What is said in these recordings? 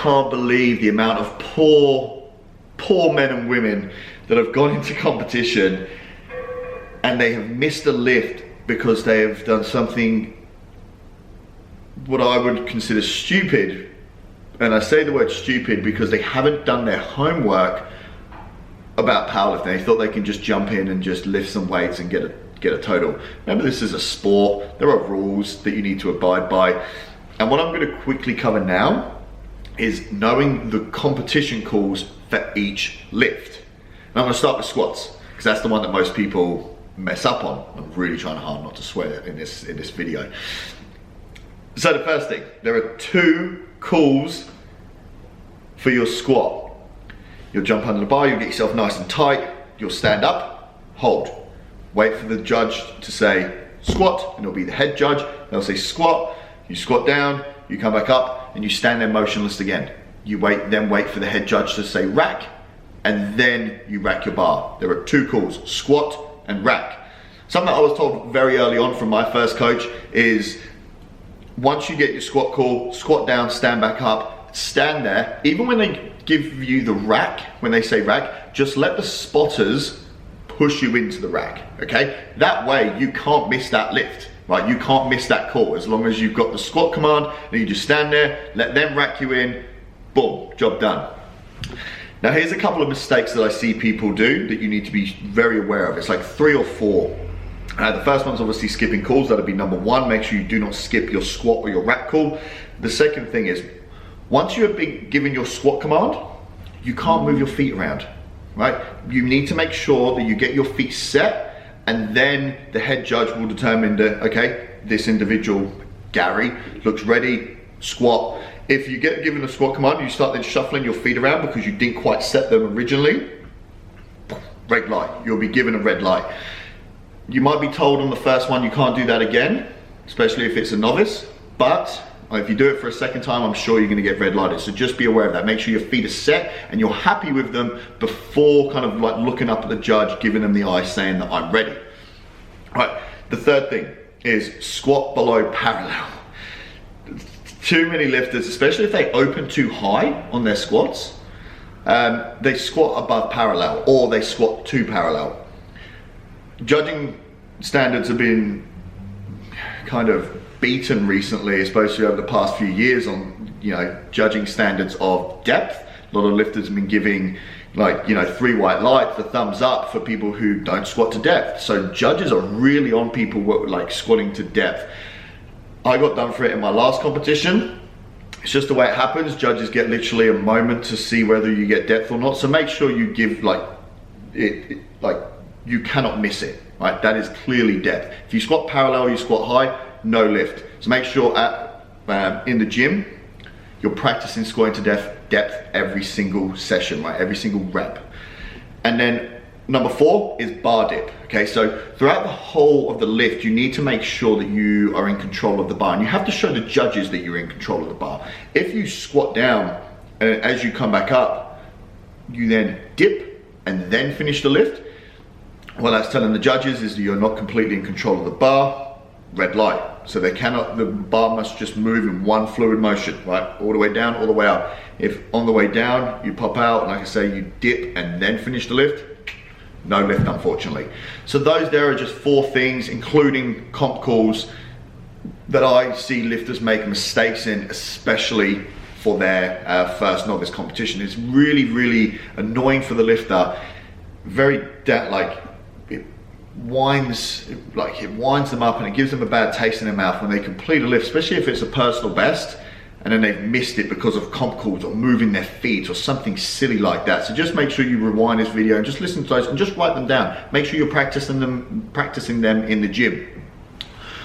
can't believe the amount of poor men and women that have gone into competition and they have missed a lift because they have done something what I would consider stupid. And I say the word stupid because they haven't done their homework about powerlifting. They thought they can just jump in and just lift some weights and get a total. Remember, this is a sport. There are rules that you need to abide by. And what I'm going to quickly cover now is knowing the competition calls for each lift. And I'm going to start with squats because that's the one that most people mess up on. I'm really trying hard not to swear in this video. So the first thing, there are 2 calls for your squat. You'll jump under the bar, you'll get yourself nice and tight, you'll stand up, hold. Wait for the judge to say squat, and it'll be the head judge. They'll say squat, you squat down, you come back up, and you stand there motionless again. You then wait for the head judge to say rack, and then you rack your bar. There are 2 calls, squat and rack. Something that I was told very early on from my first coach is once you get your squat call, squat down, stand back up, stand there. Even when they give you the rack, when they say rack, just let the spotters push you into the rack, okay? That way you can't miss that lift, right? You can't miss that call as long as you've got the squat command and you just stand there, let them rack you in, boom, job done. Now here's a couple of mistakes that I see people do that you need to be very aware of. It's like 3 or 4. The first one's obviously skipping calls. That'll be number 1. Make sure you do not skip your squat or your rack call. The second thing is, once you have been given your squat command, you can't move your feet around, right? You need to make sure that you get your feet set, and then the head judge will determine that, okay, this individual, Gary, looks ready, squat. If you get given a squat command, you start then shuffling your feet around because you didn't quite set them originally, red light, you'll be given a red light. You might be told on the first one you can't do that again, especially if it's a novice, but if you do it for a second time, I'm sure you're gonna get red lighted. So just be aware of that. Make sure your feet are set and you're happy with them before kind of like looking up at the judge, giving them the eye saying that I'm ready. All right, the third thing is squat below parallel. Too many lifters, especially if they open too high on their squats, they squat above parallel or they squat to parallel. Judging standards have been kind of beaten recently, especially over the past few years on, judging standards of depth. A lot of lifters have been giving 3 white lights, the thumbs up for people who don't squat to depth. So judges are really on people like squatting to depth. I got done for it in my last competition. It's just the way it happens. Judges get literally a moment to see whether you get depth or not. So make sure you give you cannot miss it, right? That is clearly depth. If you squat parallel, you squat high, no lift. So make sure in the gym, you're practicing squatting to depth every single session, right? Every single rep. And then number 4 is bar dip, okay? So throughout the whole of the lift, you need to make sure that you are in control of the bar. And you have to show the judges that you're in control of the bar. If you squat down and as you come back up, you then dip and then finish the lift, what that's telling the judges is that you're not completely in control of the bar, red light. So the bar must just move in one fluid motion, right? All the way down, all the way up. If on the way down, you pop out, like I say, you dip and then finish the lift, no lift, unfortunately. So those there are just 4 things, including comp calls, that I see lifters make mistakes in, especially for their first novice competition. It's really, really annoying for the lifter. It winds them up and it gives them a bad taste in their mouth when they complete a lift, especially if it's a personal best and then they've missed it because of comp calls or moving their feet or something silly like that. So just make sure you rewind this video and just listen to those and just write them down. Make sure you're practicing them in the gym.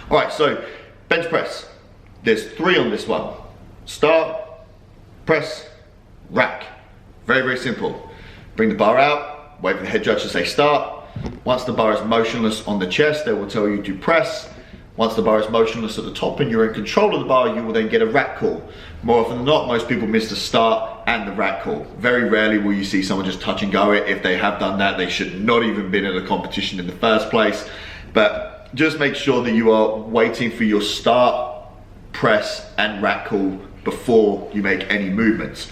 All right, so bench press. There's 3 on this one. Start, press, rack. Very, very simple. Bring the bar out, wait for the head judge to say start. Once the bar is motionless on the chest, they will tell you to press. Once the bar is motionless at the top and you're in control of the bar, you will then get a rack call. More often than not, most people miss the start and the rack call. Very rarely will you see someone just touch and go it. If they have done that, they should not even been in a competition in the first place. But just make sure that you are waiting for your start, press, and rack call before you make any movements.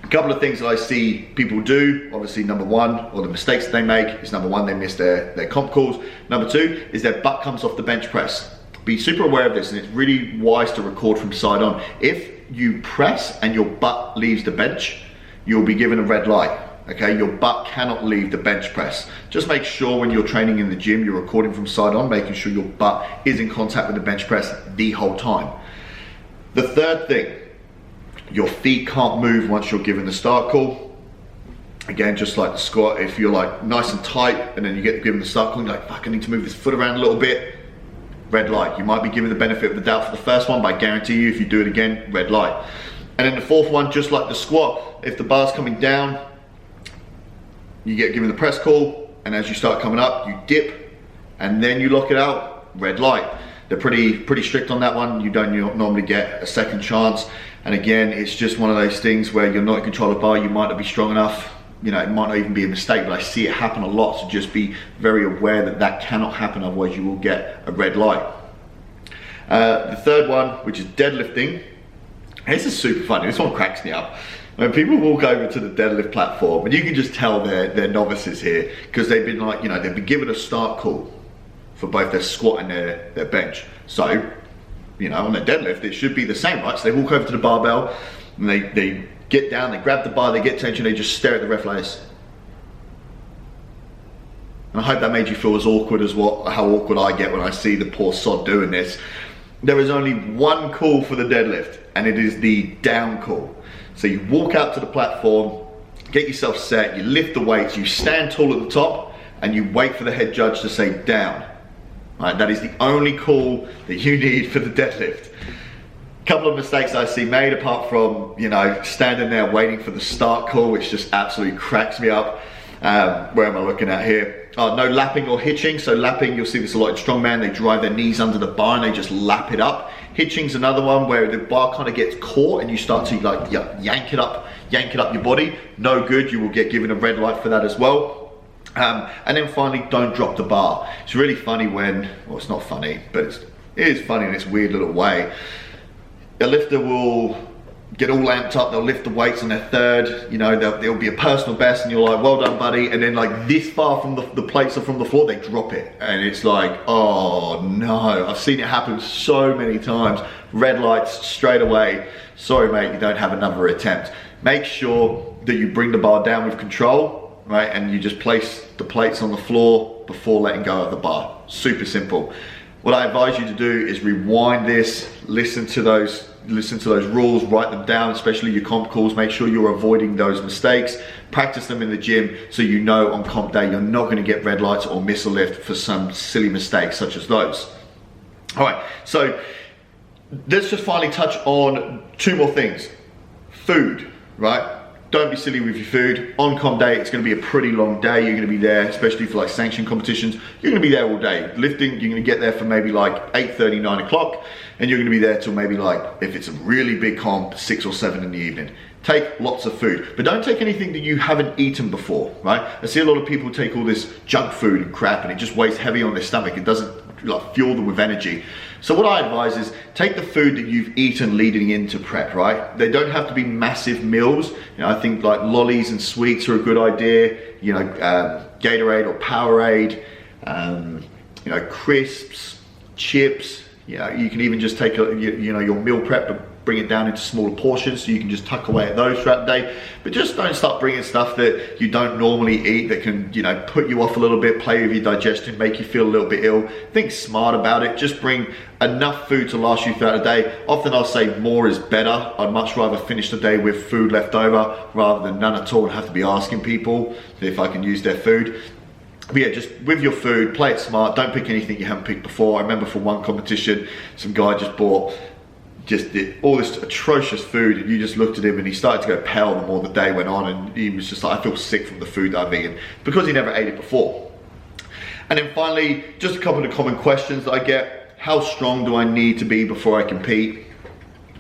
A couple of things that I see people do, obviously number one, or the mistakes that they make is number one, they miss their comp calls. Number two is their butt comes off the bench press. Be super aware of this, and it's really wise to record from side on. If you press and your butt leaves the bench, you'll be given a red light. Okay, your butt cannot leave the bench press. Just make sure when you're training in the gym, you're recording from side on, making sure your butt is in contact with the bench press the whole time. The third thing, your feet can't move once you're given the start call. Again, just like the squat, if you're like nice and tight and then you get given the start call, you're like, fuck, I need to move this foot around a little bit, red light. You might be given the benefit of the doubt for the first one, but I guarantee you if you do it again, red light. And then the fourth one, just like the squat, if the bar's coming down, you get given the press call, and as you start coming up, you dip, and then you lock it out, red light. They're pretty strict on that one. You don't normally get a second chance. And again, it's just one of those things where you're not in control of the bar, you might not be strong enough, you know, it might not even be a mistake, but I see it happen a lot, so just be very aware that that cannot happen, otherwise you will get a red light. The third one, which is deadlifting. This is super funny, this one cracks me up. When people walk over to the deadlift platform, and you can just tell they're novices here, because they've been like, you know, they've been given a start call for both their squat and their bench. So, you know, on their deadlift, it should be the same, right? So they walk over to the barbell, and they get down, they grab the bar, they get tension, they just stare at the ref like this. And I hope that made you feel as awkward as how awkward I get when I see the poor sod doing this. There is only one call for the deadlift, and it is the down call. So you walk out to the platform, get yourself set, you lift the weights, you stand tall at the top, and you wait for the head judge to say down. Right, that is the only call that you need for the deadlift. Couple of mistakes I see made, apart from, you know, standing there waiting for the start call, which just absolutely cracks me up. Where am I looking at here? No lapping or hitching. So lapping, you'll see this a lot in strongman. They drive their knees under the bar and they just lap it up. Hitching's another one where the bar kind of gets caught and you start to like yank it up your body. No good. You will get given a red light for that as well. And then finally, don't drop the bar. It's really funny when, well, it's not funny, but it is funny in this weird little way. A lifter will get all amped up, they'll lift the weights on their third, you know, there'll be a personal best and you're like, well done buddy, and then like this far from the plates or from the floor, they drop it. And it's like, oh no, I've seen it happen so many times. Red lights straight away. Sorry mate, you don't have another attempt. Make sure that you bring the bar down with control, right? And you just place the plates on the floor before letting go of the bar. Super simple. What I advise you to do is rewind this, listen to those rules, write them down, especially your comp calls. Make sure you're avoiding those mistakes. Practice them in the gym so you know on comp day you're not going to get red lights or miss a lift for some silly mistakes such as those. All right, so let's just finally touch on two more things. Food, right? Don't be silly with your food. On comp day, it's going to be a pretty long day. You're going to be there, especially for like sanctioned competitions. You're going to be there all day. Lifting, you're going to get there for maybe like 8:30, 9 o'clock, and you're going to be there till maybe like, if it's a really big comp, 6 or 7 in the evening. Take lots of food, but don't take anything that you haven't eaten before, right? I see a lot of people take all this junk food and crap, and it just weighs heavy on their stomach. It doesn't like fuel them with energy. So what I advise is take the food that you've eaten leading into prep, right? They don't have to be massive meals. You know, I think like lollies and sweets are a good idea. You know, Gatorade or Powerade, you know, crisps, chips. You know, you can even just take you know, your meal prep, but bring it down into smaller portions so you can just tuck away at those throughout the day. But just don't start bringing stuff that you don't normally eat that can, you know, put you off a little bit, play with your digestion, make you feel a little bit ill. Think smart about it. Just bring enough food to last you throughout the day. Often I'll say more is better. I'd much rather finish the day with food left over rather than none at all and have to be asking people if I can use their food. But yeah, just with your food, play it smart. Don't pick anything you haven't picked before. I remember for one competition, some guy just bought all this atrocious food, and you just looked at him and he started to go pale the more the day went on, and he was just like, I feel sick from the food that I've eaten, because he never ate it before. And then finally, just a couple of common questions that I get. How strong do I need to be before I compete?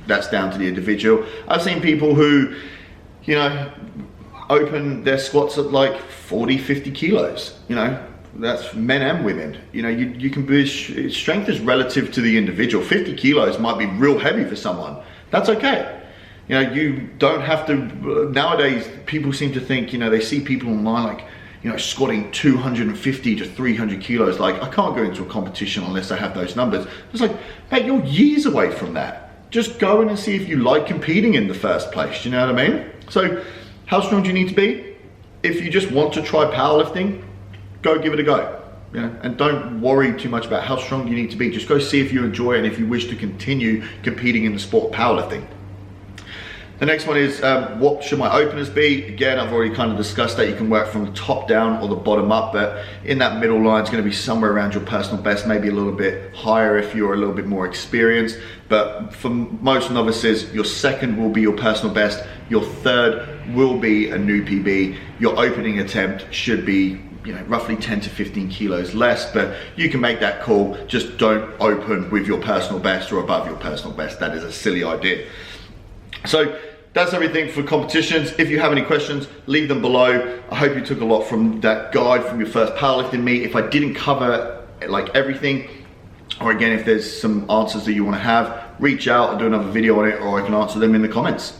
That's down to the individual. I've seen people who, you know, open their squats at like 40, 50 kilos, you know, that's men and women. You know, you can be, strength is relative to the individual. 50 kilos might be real heavy for someone. That's okay. You know, you don't have to, nowadays people seem to think, you know, they see people online like, you know, squatting 250 to 300 kilos, like I can't go into a competition unless I have those numbers. It's like, mate, you're years away from that. Just go in and see if you like competing in the first place, you know what I mean? So how strong do you need to be? If you just want to try powerlifting, go give it a go. You know, and don't worry too much about how strong you need to be. Just go see if you enjoy it and if you wish to continue competing in the sport of powerlifting. The next one is, what should my openers be? Again, I've already kind of discussed that. You can work from the top down or the bottom up, but in that middle line, it's going to be somewhere around your personal best, maybe a little bit higher if you're a little bit more experienced. But for most novices, your second will be your personal best. Your third will be a new PB. Your opening attempt should be, you know, roughly 10 to 15 kilos less, but you can make that call. Just don't open with your personal best or above your personal best. That is a silly idea. So that's everything for competitions. If you have any questions, leave them below. I hope you took a lot from that guide from your first powerlifting meet. If I didn't cover like everything, or again, if there's some answers that you want to have, reach out and do another video on it, or I can answer them in the comments.